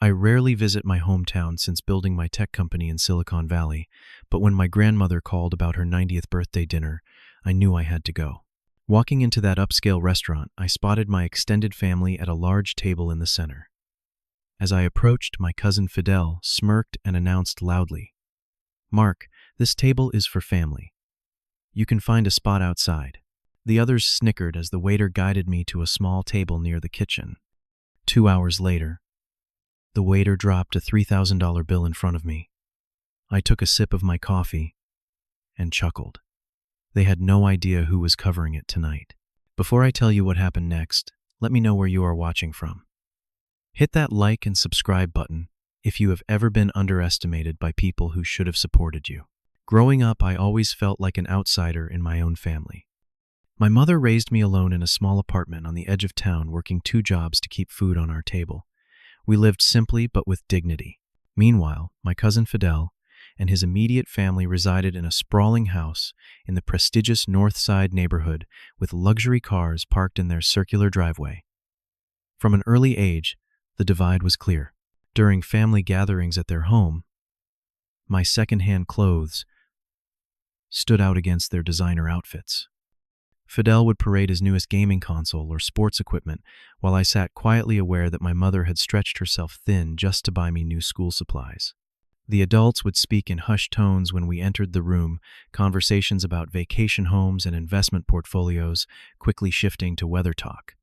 I rarely visit my hometown since building my tech company in Silicon Valley, but when my grandmother called about her 90th birthday dinner, I knew I had to go. Walking into that upscale restaurant, I spotted my extended family at a large table in the center. As I approached, my cousin Fidel smirked and announced loudly, "Mark, this table is for family. You can find a spot outside." The others snickered as the waiter guided me to a small table near the kitchen. 2 hours later, the waiter dropped a $3,000 bill in front of me. I took a sip of my coffee and chuckled. They had no idea who was covering it tonight. Before I tell you what happened next, let me know where you are watching from. Hit that like and subscribe button if you have ever been underestimated by people who should have supported you. Growing up, I always felt like an outsider in my own family. My mother raised me alone in a small apartment on the edge of town, working 2 jobs to keep food on our table. We lived simply but with dignity. Meanwhile, my cousin Fidel and his immediate family resided in a sprawling house in the prestigious North Side neighborhood with luxury cars parked in their circular driveway. From an early age, the divide was clear. During family gatherings at their home, my second-hand clothes stood out against their designer outfits. Fidel would parade his newest gaming console or sports equipment, while I sat quietly aware that my mother had stretched herself thin just to buy me new school supplies. The adults would speak in hushed tones when we entered the room, conversations about vacation homes and investment portfolios quickly shifting to weather talk.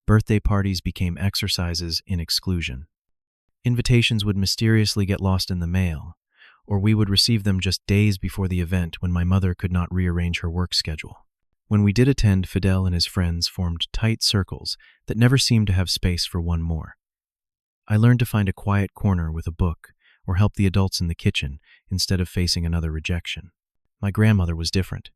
Birthday parties became exercises in exclusion. Invitations would mysteriously get lost in the mail, or we would receive them just days before the event when my mother could not rearrange her work schedule. When we did attend, Fidel and his friends formed tight circles that never seemed to have space for one more. I learned to find a quiet corner with a book or help the adults in the kitchen instead of facing another rejection. My grandmother was different.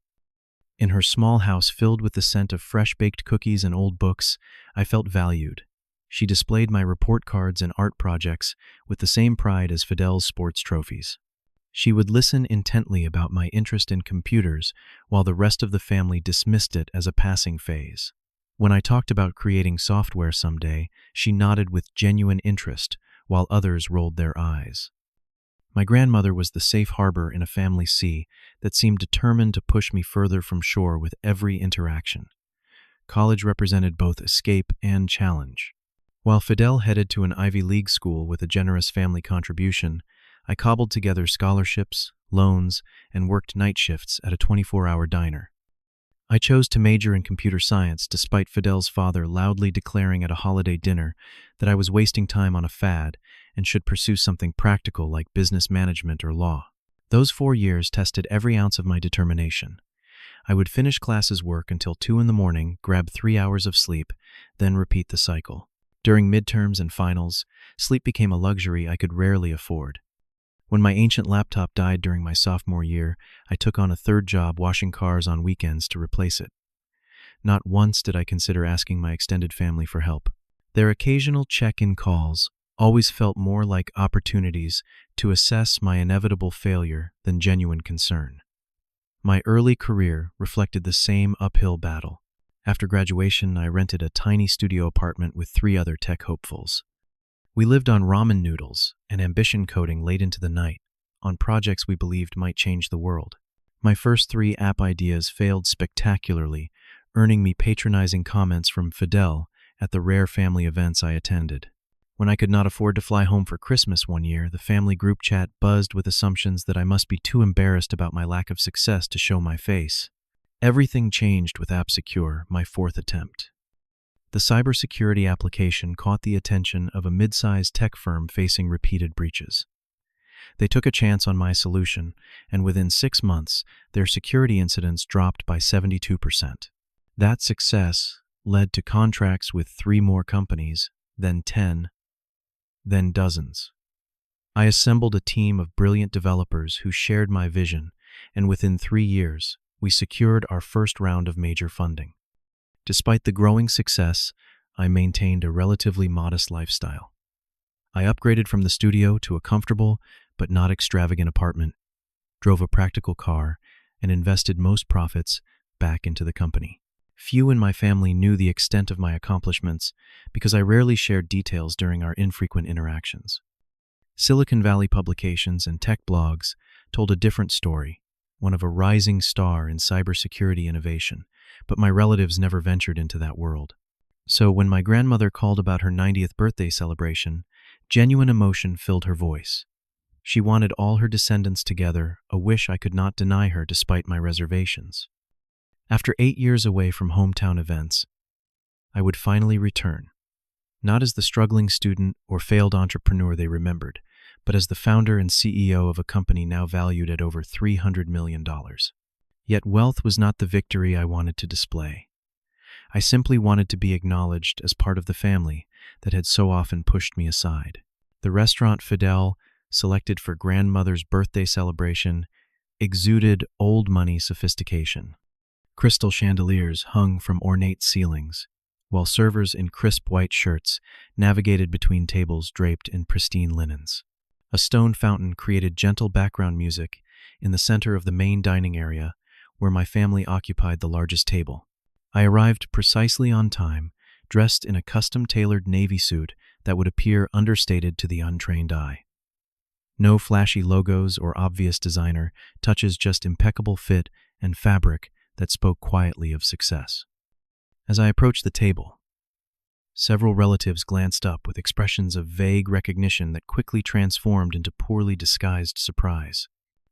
In her small house filled with the scent of fresh-baked cookies and old books, I felt valued. She displayed my report cards and art projects with the same pride as Fidel's sports trophies. She would listen intently about my interest in computers, while the rest of the family dismissed it as a passing phase. When I talked about creating software someday, she nodded with genuine interest, while others rolled their eyes. My grandmother was the safe harbor in a family sea that seemed determined to push me further from shore with every interaction. College represented both escape and challenge. While Fidel headed to an Ivy League school with a generous family contribution, I cobbled together scholarships, loans, and worked night shifts at a 24-hour diner. I chose to major in computer science despite Fidel's father loudly declaring at a holiday dinner that I was wasting time on a fad and should pursue something practical like business management or law. Those 4 years tested every ounce of my determination. I would finish classes work until 2 in the morning, grab 3 hours of sleep, then repeat the cycle. During midterms and finals, sleep became a luxury I could rarely afford. When my ancient laptop died during my sophomore year, I took on a 3rd job washing cars on weekends to replace it. Not once did I consider asking my extended family for help. Their occasional check-in calls always felt more like opportunities to assess my inevitable failure than genuine concern. My early career reflected the same uphill battle. After graduation, I rented a tiny studio apartment with 3 other tech hopefuls. We lived on ramen noodles and ambition coding late into the night, on projects we believed might change the world. My first 3 app ideas failed spectacularly, earning me patronizing comments from Fidel at the rare family events I attended. When I could not afford to fly home for Christmas one year, the family group chat buzzed with assumptions that I must be too embarrassed about my lack of success to show my face. Everything changed with AppSecure, my 4th attempt. The cybersecurity application caught the attention of a mid-sized tech firm facing repeated breaches. They took a chance on my solution, and within 6 months, their security incidents dropped by 72%. That success led to contracts with 3 more companies, then 10, then dozens. I assembled a team of brilliant developers who shared my vision, and within 3 years, we secured our first round of major funding. Despite the growing success, I maintained a relatively modest lifestyle. I upgraded from the studio to a comfortable but not extravagant apartment, drove a practical car, and invested most profits back into the company. Few in my family knew the extent of my accomplishments because I rarely shared details during our infrequent interactions. Silicon Valley publications and tech blogs told a different story, one of a rising star in cybersecurity innovation, but my relatives never ventured into that world. So when my grandmother called about her 90th birthday celebration, genuine emotion filled her voice. She wanted all her descendants together, a wish I could not deny her despite my reservations. After 8 years away from hometown events, I would finally return, not as the struggling student or failed entrepreneur they remembered, but as the founder and CEO of a company now valued at over $300 million. Yet wealth was not the victory I wanted to display. I simply wanted to be acknowledged as part of the family that had so often pushed me aside. The restaurant Fidel, selected for grandmother's birthday celebration, exuded old money sophistication. Crystal chandeliers hung from ornate ceilings, while servers in crisp white shirts navigated between tables draped in pristine linens. A stone fountain created gentle background music in the center of the main dining area, where my family occupied the largest table. I arrived precisely on time, dressed in a custom-tailored navy suit that would appear understated to the untrained eye. No flashy logos or obvious designer touches, just impeccable fit and fabric that spoke quietly of success. As I approached the table, several relatives glanced up with expressions of vague recognition that quickly transformed into poorly disguised surprise.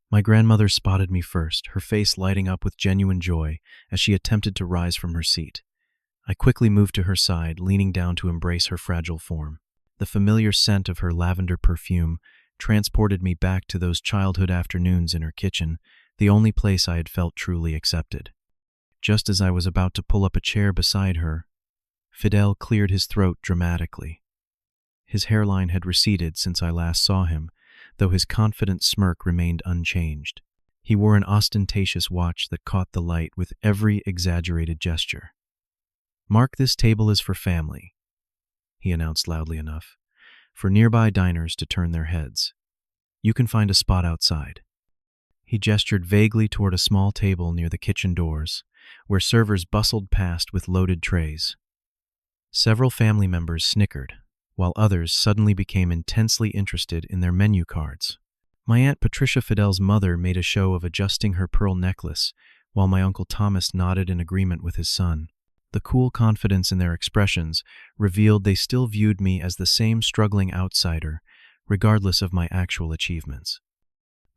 My grandmother spotted me first, her face lighting up with genuine joy as she attempted to rise from her seat. I quickly moved to her side, leaning down to embrace her fragile form. The familiar scent of her lavender perfume transported me back to those childhood afternoons in her kitchen, the only place I had felt truly accepted. Just as I was about to pull up a chair beside her, Fidel cleared his throat dramatically. His hairline had receded since I last saw him, though his confident smirk remained unchanged. He wore an ostentatious watch that caught the light with every exaggerated gesture. "Mark this table is for family," he announced loudly enough, for nearby diners to turn their heads. "You can find a spot outside." He gestured vaguely toward a small table near the kitchen doors, where servers bustled past with loaded trays. Several family members snickered, while others suddenly became intensely interested in their menu cards. My Aunt Patricia Fidel's mother made a show of adjusting her pearl necklace, while my Uncle Thomas nodded in agreement with his son. The cool confidence in their expressions revealed they still viewed me as the same struggling outsider, regardless of my actual achievements.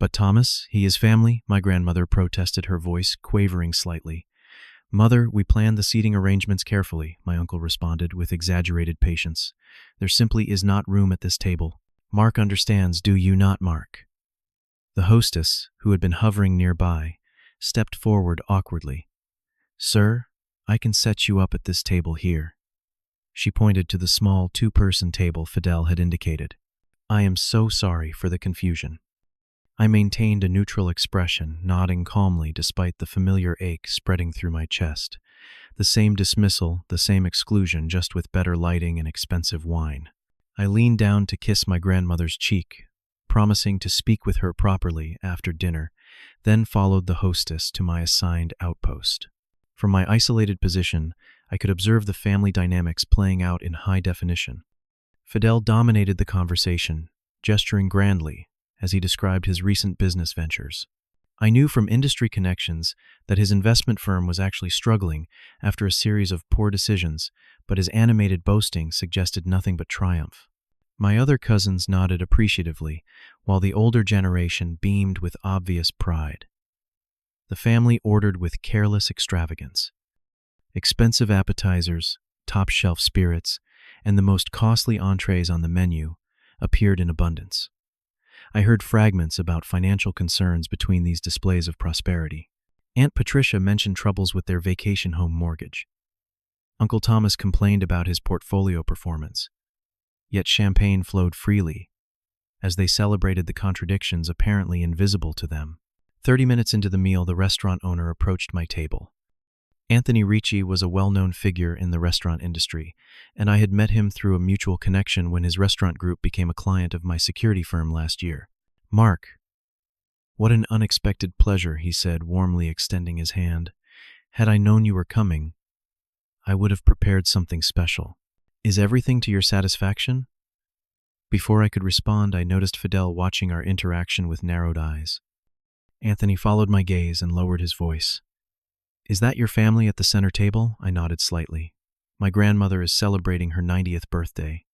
"But Thomas, he is family," my grandmother protested, her voice quavering slightly. "Mother, we planned the seating arrangements carefully," my uncle responded with exaggerated patience. "There simply is not room at this table. Mark understands, do you not, Mark?" The hostess, who had been hovering nearby, stepped forward awkwardly. "Sir, I can set you up at this table here." She pointed to the small two-person table Fidel had indicated. "I am so sorry for the confusion." I maintained a neutral expression, nodding calmly despite the familiar ache spreading through my chest. The same dismissal, the same exclusion, just with better lighting and expensive wine. I leaned down to kiss my grandmother's cheek, promising to speak with her properly after dinner, then followed the hostess to my assigned outpost. From my isolated position, I could observe the family dynamics playing out in high definition. Fidel dominated the conversation, gesturing grandly as he described his recent business ventures. I knew from industry connections that his investment firm was actually struggling after a series of poor decisions, but his animated boasting suggested nothing but triumph. My other cousins nodded appreciatively, while the older generation beamed with obvious pride. The family ordered with careless extravagance. Expensive appetizers, top-shelf spirits, and the most costly entrees on the menu appeared in abundance. I heard fragments about financial concerns between these displays of prosperity. Aunt Patricia mentioned troubles with their vacation home mortgage. Uncle Thomas complained about his portfolio performance. Yet champagne flowed freely, as they celebrated the contradictions apparently invisible to them. 30 minutes into the meal, the restaurant owner approached my table. Anthony Ricci was a well-known figure in the restaurant industry, and I had met him through a mutual connection when his restaurant group became a client of my security firm last year. "Mark, what an unexpected pleasure," he said, warmly extending his hand. "Had I known you were coming, I would have prepared something special. Is everything to your satisfaction?" Before I could respond, I noticed Fidel watching our interaction with narrowed eyes. Anthony followed my gaze and lowered his voice. "Is that your family at the center table?" I nodded slightly. "My grandmother is celebrating her 90th birthday."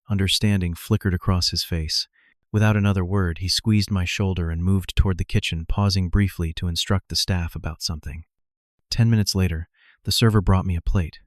Understanding flickered across his face. Without another word, he squeezed my shoulder and moved toward the kitchen, pausing briefly to instruct the staff about something. 10 minutes later, the server brought me a plate.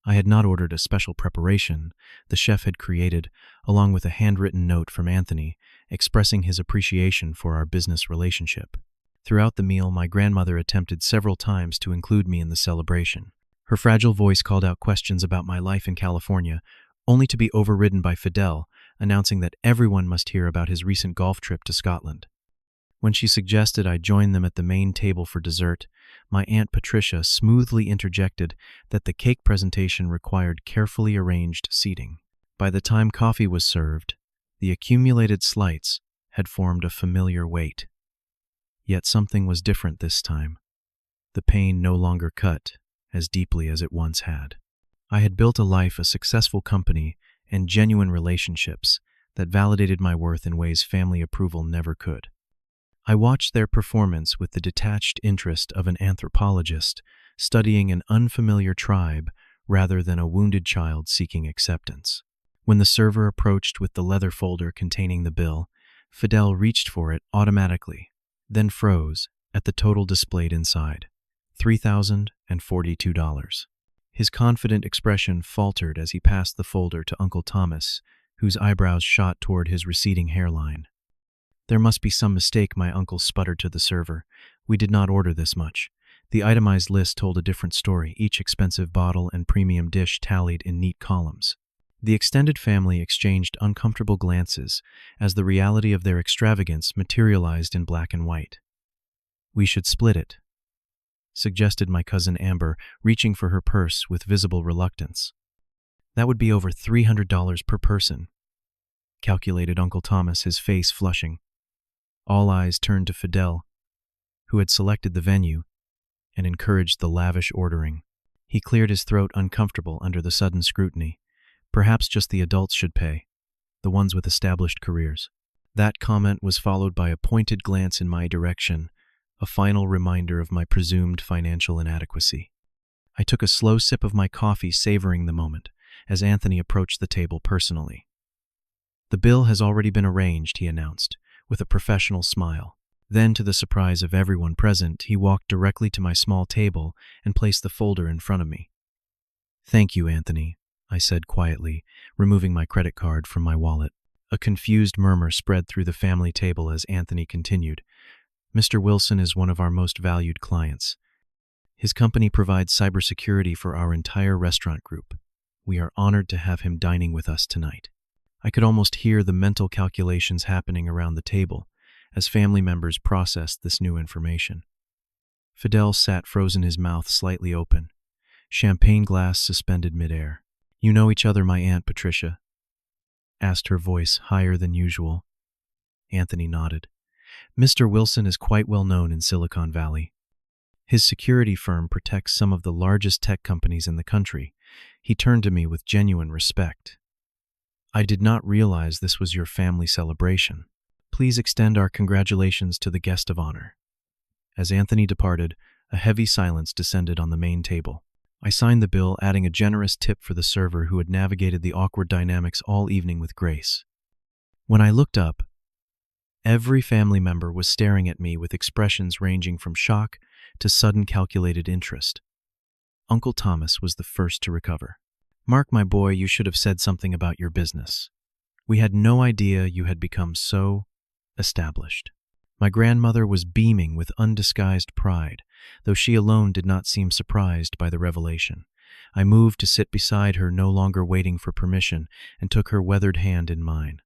I had not ordered a special preparation the chef had created, along with a handwritten note from Anthony expressing his appreciation for our business relationship. Throughout the meal, my grandmother attempted several times to include me in the celebration. Her fragile voice called out questions about my life in California, only to be overridden by Fidel, announcing that everyone must hear about his recent golf trip to Scotland. When she suggested I join them at the main table for dessert, my Aunt Patricia smoothly interjected that the cake presentation required carefully arranged seating. By the time coffee was served, the accumulated slights had formed a familiar weight. Yet something was different this time. The pain no longer cut as deeply as it once had. I had built a life, a successful company, and genuine relationships that validated my worth in ways family approval never could. I watched their performance with the detached interest of an anthropologist studying an unfamiliar tribe rather than a wounded child seeking acceptance. When the server approached with the leather folder containing the bill, Fidel reached for it automatically, then froze at the total displayed inside, $3,042. His confident expression faltered as he passed the folder to Uncle Thomas, whose eyebrows shot toward his receding hairline. "There must be some mistake," my uncle sputtered to the server. "We did not order this much." The itemized list told a different story, each expensive bottle and premium dish tallied in neat columns. The extended family exchanged uncomfortable glances as the reality of their extravagance materialized in black and white. "We should split it," suggested my cousin Amber, reaching for her purse with visible reluctance. "That would be over $300 per person," calculated Uncle Thomas, his face flushing. All eyes turned to Fidel, who had selected the venue and encouraged the lavish ordering. He cleared his throat, uncomfortable under the sudden scrutiny. "Perhaps just the adults should pay, the ones with established careers." That comment was followed by a pointed glance in my direction, a final reminder of my presumed financial inadequacy. I took a slow sip of my coffee, savoring the moment, as Anthony approached the table personally. "The bill has already been arranged," he announced, with a professional smile. Then, to the surprise of everyone present, he walked directly to my small table and placed the folder in front of me. "Thank you, Anthony," I said quietly, removing my credit card from my wallet. A confused murmur spread through the family table as Anthony continued. "Mr. Wilson is one of our most valued clients. His company provides cybersecurity for our entire restaurant group. We are honored to have him dining with us tonight." I could almost hear the mental calculations happening around the table as family members processed this new information. Fidel sat frozen, his mouth slightly open, champagne glass suspended midair. "You know each other, my Aunt Patricia?" asked her voice higher than usual. Anthony nodded. "Mr. Wilson is quite well known in Silicon Valley. His security firm protects some of the largest tech companies in the country." He turned to me with genuine respect. "I did not realize this was your family celebration. Please extend our congratulations to the guest of honor." As Anthony departed, a heavy silence descended on the main table. I signed the bill, adding a generous tip for the server who had navigated the awkward dynamics all evening with grace. When I looked up, every family member was staring at me with expressions ranging from shock to sudden calculated interest. Uncle Thomas was the first to recover. "Mark, my boy, you should have said something about your business. We had no idea you had become so established." My grandmother was beaming with undisguised pride, though she alone did not seem surprised by the revelation. I moved to sit beside her, no longer waiting for permission, and took her weathered hand in mine.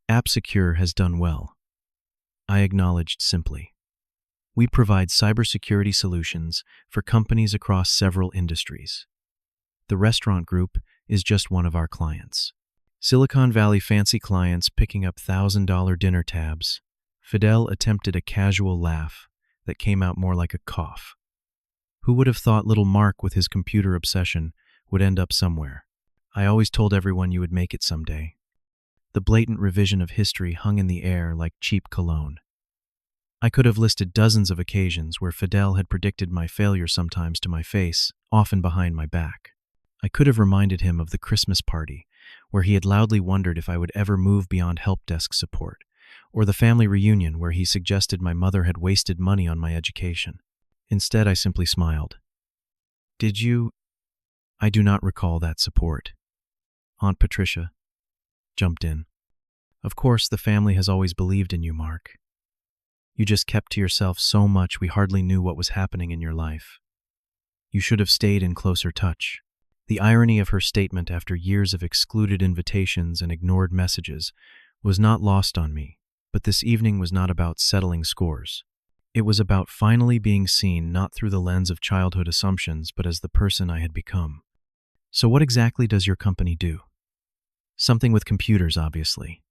"AppSecure has done well," I acknowledged simply. "We provide cybersecurity solutions for companies across several industries. The restaurant group is just one of our clients. Silicon Valley fancy clients picking up $1,000 dinner tabs." Fidel attempted a casual laugh that came out more like a cough. Who would have thought little Mark, with his computer obsession, would end up somewhere? I always told everyone you would make it someday. The The blatant revision of history hung in the air like cheap cologne. I could have listed dozens of occasions where Fidel had predicted my failure, sometimes to my face, often behind my back. I could have reminded him of the Christmas party, where he had loudly wondered if I would ever move beyond help desk support, or the family reunion where he suggested my mother had wasted money on my education. Instead, I simply smiled. "Did you?" "I do not recall that support." Aunt Patricia jumped in. "Of course, the family has always believed in you, Mark. You just kept to yourself so much we hardly knew what was happening in your life. You should have stayed in closer touch." The irony of her statement after years of excluded invitations and ignored messages was not lost on me, but this evening was not about settling scores. It was about finally being seen not through the lens of childhood assumptions, but as the person I had become. "So what exactly does your company do?" "Something with computers, obviously."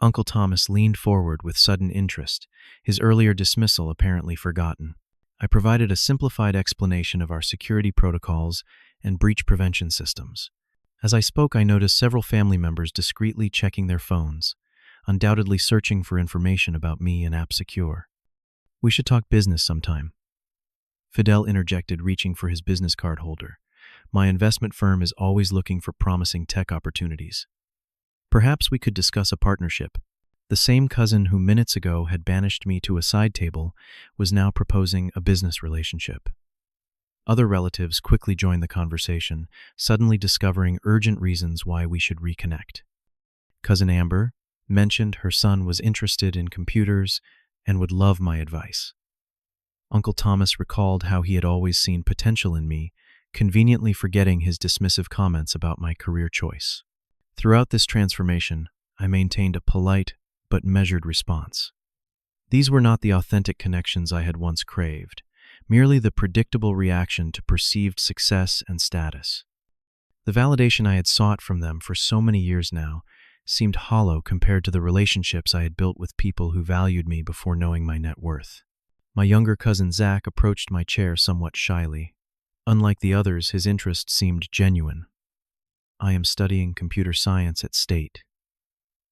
Uncle Thomas leaned forward with sudden interest, his earlier dismissal apparently forgotten. I provided a simplified explanation of our security protocols and breach prevention systems. As I spoke, I noticed several family members discreetly checking their phones, undoubtedly searching for information about me and AppSecure. "We should talk business sometime," Fidel interjected, reaching for his business card holder. "My investment firm is always looking for promising tech opportunities. Perhaps we could discuss a partnership." The same cousin who minutes ago had banished me to a side table was now proposing a business relationship. Other relatives quickly joined the conversation, suddenly discovering urgent reasons why we should reconnect. Cousin Amber mentioned her son was interested in computers and would love my advice. Uncle Thomas recalled how he had always seen potential in me, conveniently forgetting his dismissive comments about my career choice. Throughout this transformation, I maintained a polite but measured response. These were not the authentic connections I had once craved, merely the predictable reaction to perceived success and status. The validation I had sought from them for so many years now seemed hollow compared to the relationships I had built with people who valued me before knowing my net worth. My younger cousin Zach approached my chair somewhat shyly. Unlike the others, his interest seemed genuine. "I am studying computer science at State,"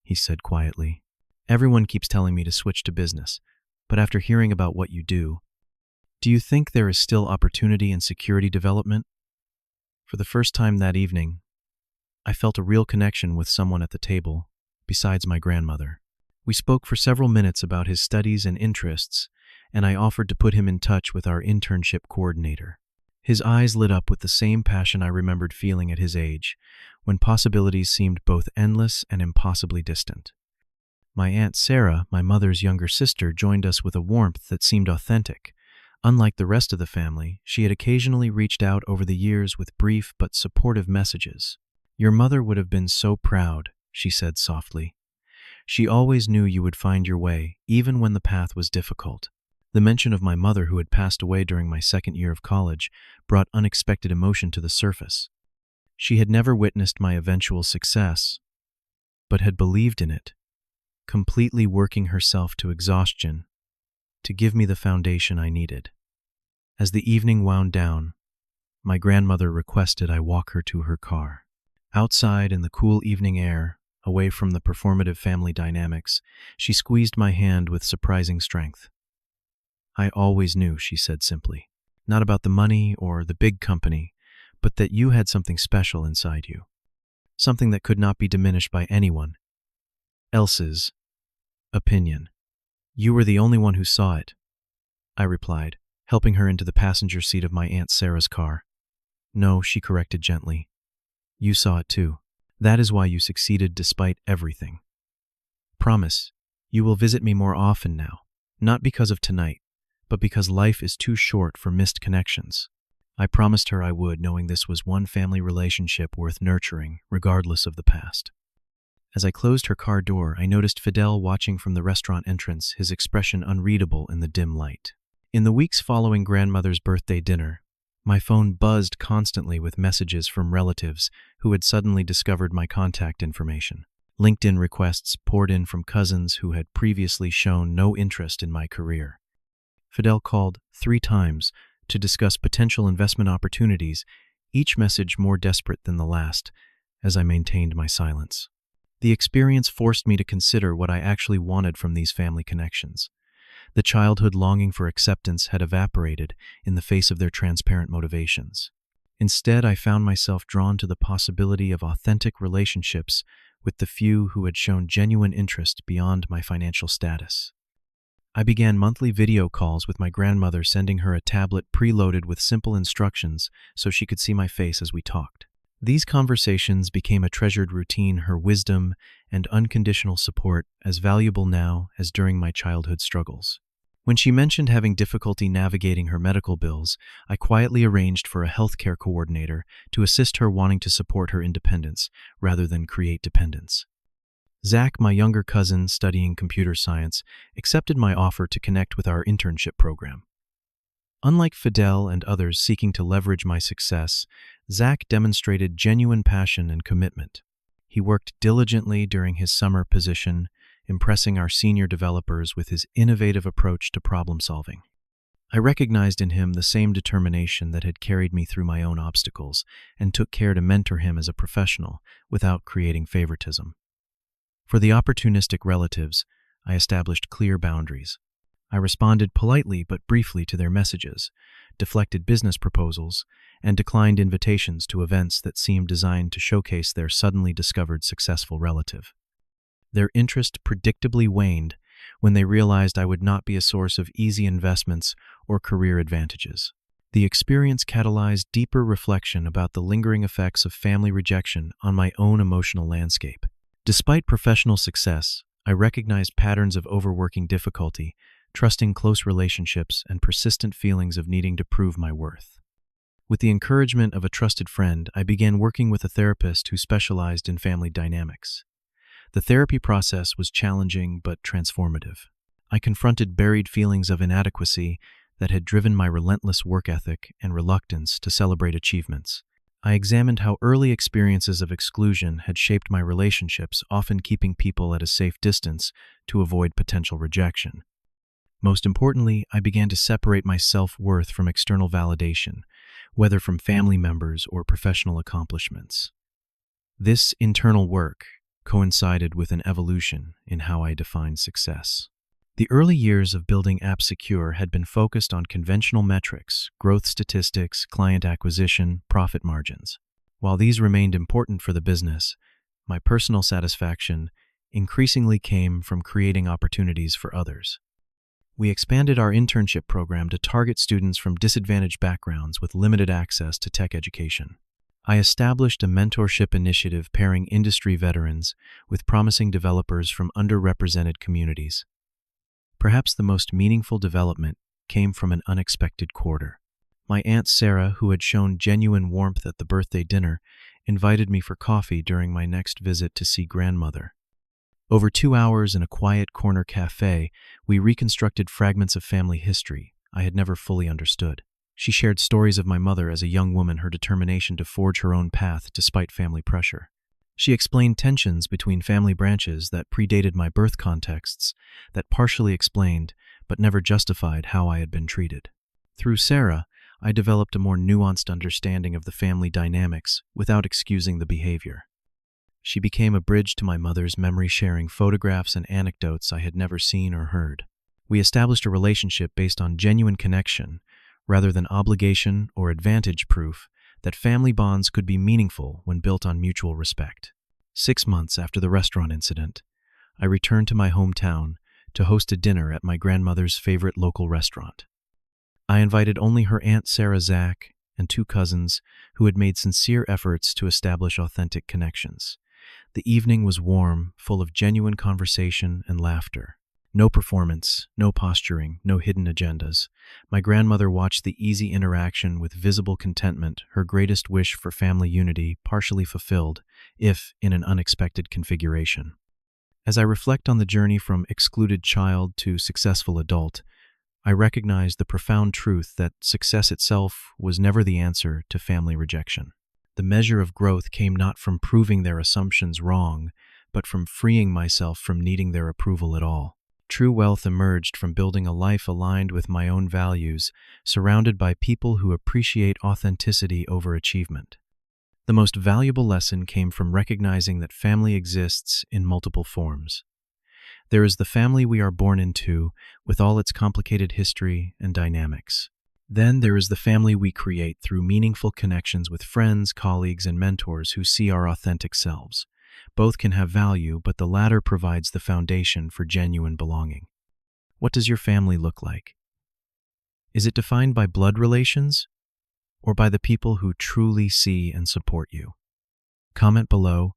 he said quietly. "Everyone keeps telling me to switch to business, but after hearing about what you do you think there is still opportunity in security development?" For the first time that evening, I felt a real connection with someone at the table, besides my grandmother. We spoke for several minutes about his studies and interests, and I offered to put him in touch with our internship coordinator. His eyes lit up with the same passion I remembered feeling at his age, when possibilities seemed both endless and impossibly distant. My Aunt Sarah, my mother's younger sister, joined us with a warmth that seemed authentic. Unlike the rest of the family, she had occasionally reached out over the years with brief but supportive messages. "Your mother would have been so proud," she said softly. "She always knew you would find your way, even when the path was difficult." The mention of my mother, who had passed away during my second year of college, brought unexpected emotion to the surface. She had never witnessed my eventual success, but had believed in it, completely working herself to exhaustion to give me the foundation I needed. As the evening wound down, my grandmother requested I walk her to her car. Outside in the cool evening air, away from the performative family dynamics, she squeezed my hand with surprising strength. "I always knew," she said simply, "not about the money or the big company, but that you had something special inside you, something that could not be diminished by anyone else's opinion. You were the only one who saw it," I replied, helping her into the passenger seat of my Aunt Sarah's car. "No," she corrected gently. "You saw it too. That is why you succeeded despite everything. Promise, you will visit me more often now, not because of tonight, but because life is too short for missed connections." I promised her I would, knowing this was one family relationship worth nurturing, regardless of the past. As I closed her car door, I noticed Fidel watching from the restaurant entrance, his expression unreadable in the dim light. In the weeks following grandmother's birthday dinner, my phone buzzed constantly with messages from relatives who had suddenly discovered my contact information. LinkedIn requests poured in from cousins who had previously shown no interest in my career. Fidel called 3 times to discuss potential investment opportunities, each message more desperate than the last, as I maintained my silence. The experience forced me to consider what I actually wanted from these family connections. The childhood longing for acceptance had evaporated in the face of their transparent motivations. Instead, I found myself drawn to the possibility of authentic relationships with the few who had shown genuine interest beyond my financial status. I began monthly video calls with my grandmother, sending her a tablet preloaded with simple instructions so she could see my face as we talked. These conversations became a treasured routine, her wisdom and unconditional support as valuable now as during my childhood struggles. When she mentioned having difficulty navigating her medical bills, I quietly arranged for a healthcare coordinator to assist her, wanting to support her independence rather than create dependence. Zach, my younger cousin studying computer science, accepted my offer to connect with our internship program. Unlike Fidel and others seeking to leverage my success, Zach demonstrated genuine passion and commitment. He worked diligently during his summer position, impressing our senior developers with his innovative approach to problem solving. I recognized in him the same determination that had carried me through my own obstacles, and took care to mentor him as a professional without creating favoritism. For the opportunistic relatives, I established clear boundaries. I responded politely but briefly to their messages, deflected business proposals, and declined invitations to events that seemed designed to showcase their suddenly discovered successful relative. Their interest predictably waned when they realized I would not be a source of easy investments or career advantages. The experience catalyzed deeper reflection about the lingering effects of family rejection on my own emotional landscape. Despite professional success, I recognized patterns of overworking difficulty, trusting close relationships, and persistent feelings of needing to prove my worth. With the encouragement of a trusted friend, I began working with a therapist who specialized in family dynamics. The therapy process was challenging but transformative. I confronted buried feelings of inadequacy that had driven my relentless work ethic and reluctance to celebrate achievements. I examined how early experiences of exclusion had shaped my relationships, often keeping people at a safe distance to avoid potential rejection. Most importantly, I began to separate my self-worth from external validation, whether from family members or professional accomplishments. This internal work coincided with an evolution in how I defined success. The early years of building AppSecure had been focused on conventional metrics, growth statistics, client acquisition, profit margins. While these remained important for the business, my personal satisfaction increasingly came from creating opportunities for others. We expanded our internship program to target students from disadvantaged backgrounds with limited access to tech education. I established a mentorship initiative pairing industry veterans with promising developers from underrepresented communities. Perhaps the most meaningful development came from an unexpected quarter. My Aunt Sarah, who had shown genuine warmth at the birthday dinner, invited me for coffee during my next visit to see grandmother. Over 2 hours in a quiet corner cafe, we reconstructed fragments of family history I had never fully understood. She shared stories of my mother as a young woman, her determination to forge her own path despite family pressure. She explained tensions between family branches that predated my birth contexts, that partially explained but never justified how I had been treated. Through Sarah, I developed a more nuanced understanding of the family dynamics without excusing the behavior. She became a bridge to my mother's memory, sharing photographs and anecdotes I had never seen or heard. We established a relationship based on genuine connection, rather than obligation or advantage, proof that family bonds could be meaningful when built on mutual respect. 6 months after the restaurant incident, I returned to my hometown to host a dinner at my grandmother's favorite local restaurant. I invited only her Aunt Sarah, Zach, and 2 cousins who had made sincere efforts to establish authentic connections. The evening was warm, full of genuine conversation and laughter. No performance, no posturing, no hidden agendas. My grandmother watched the easy interaction with visible contentment, her greatest wish for family unity partially fulfilled, if in an unexpected configuration. As I reflect on the journey from excluded child to successful adult, I recognize the profound truth that success itself was never the answer to family rejection. The measure of growth came not from proving their assumptions wrong, but from freeing myself from needing their approval at all. True wealth emerged from building a life aligned with my own values, surrounded by people who appreciate authenticity over achievement. The most valuable lesson came from recognizing that family exists in multiple forms. There is the family we are born into, with all its complicated history and dynamics. Then there is the family we create through meaningful connections with friends, colleagues, and mentors who see our authentic selves. Both can have value, but the latter provides the foundation for genuine belonging. What does your family look like? Is it defined by blood relations, or by the people who truly see and support you? Comment below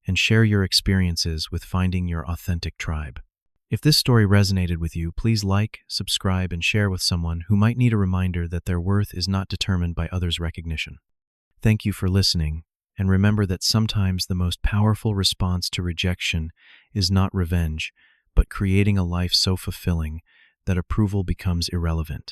and share your experiences with finding your authentic tribe. If this story resonated with you, please like, subscribe, and share with someone who might need a reminder that their worth is not determined by others' recognition. Thank you for listening, and remember that sometimes the most powerful response to rejection is not revenge, but creating a life so fulfilling that approval becomes irrelevant.